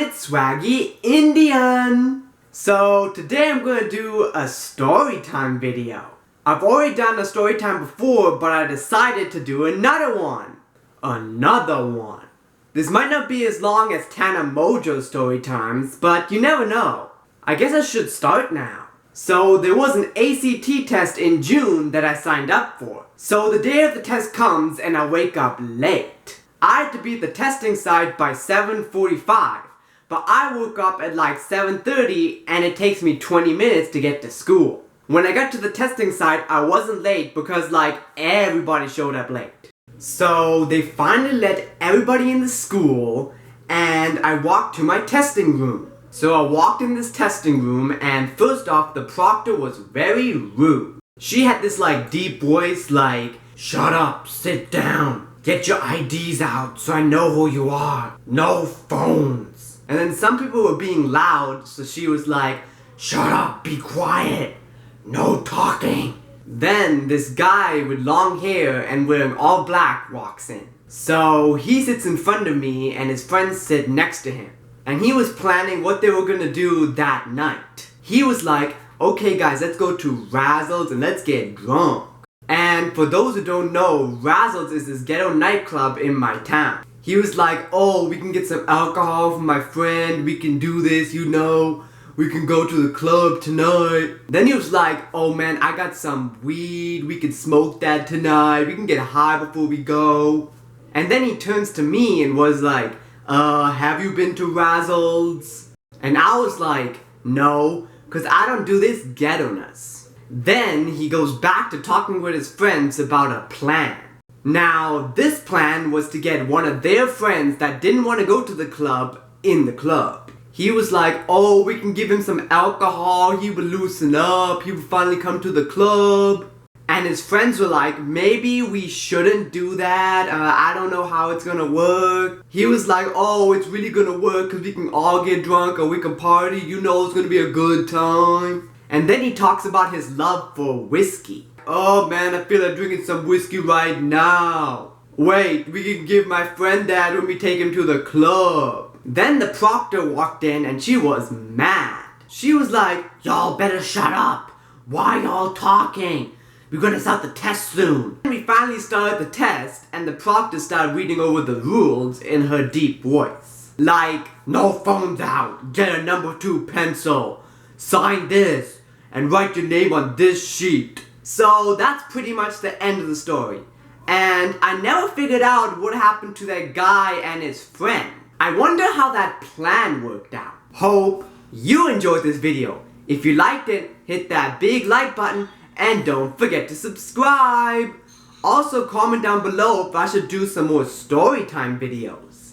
it's Swaggy Indian! So today I'm going to do a storytime video. I've already done a storytime before, but I decided to do another one. This might not be as long as Tana Mojo's storytimes, but you never know. I guess I should start now. So there was an ACT test in June that I signed up for. So the day of the test comes and I wake up late. I had to be at the testing site by 7:45, but I woke up at like 7:30 and it takes me 20 minutes to get to school. When I got to the testing site, I wasn't late because like everybody showed up late. So they finally let everybody in the school and I walked to my testing room. So I walked in this testing room and first off the proctor was very rude. She had this like deep voice like, "Shut up, sit down. Get your IDs out so I know who you are. No phones." And then some people were being loud, so she was like, "Shut up, be quiet. No talking." Then this guy with long hair and wearing all black walks in. So he sits in front of me and his friends sit next to him. And he was planning what they were gonna do that night. He was like, "Okay guys, let's go to Razzles and let's get drunk." And for those who don't know, Razzles is this ghetto nightclub in my town. He was like, "Oh, we can get some alcohol from my friend, we can do this, you know, we can go to the club tonight." Then he was like, "Oh man, I got some weed, we can smoke that tonight, we can get high before we go." And then he turns to me and was like, "Have you been to Razzles?" And I was like, "No, cause I don't do this ghetto-ness." Then he goes back to talking with his friends about a plan. Now, this plan was to get one of their friends that didn't want to go to the club in the club. He was like, "Oh, we can give him some alcohol, he will loosen up, he will finally come to the club." And his friends were like, "Maybe we shouldn't do that, I don't know how it's gonna work." He was like, "Oh, it's really gonna work because we can all get drunk or we can party, you know it's gonna be a good time." And then he talks about his love for whiskey. "Oh man, I feel like drinking some whiskey right now. Wait, we can give my friend that when we take him to the club." Then the proctor walked in and she was mad. She was like, "Y'all better shut up. Why y'all talking? We're gonna start the test soon." And we finally started the test and the proctor started reading over the rules in her deep voice. Like, "No phones out, get a number 2 pencil, sign this, and write your name on this sheet." So that's pretty much the end of the story. And I never figured out what happened to that guy and his friend. I wonder how that plan worked out. Hope you enjoyed this video. If you liked it, hit that big like button and don't forget to subscribe. Also comment down below if I should do some more storytime videos.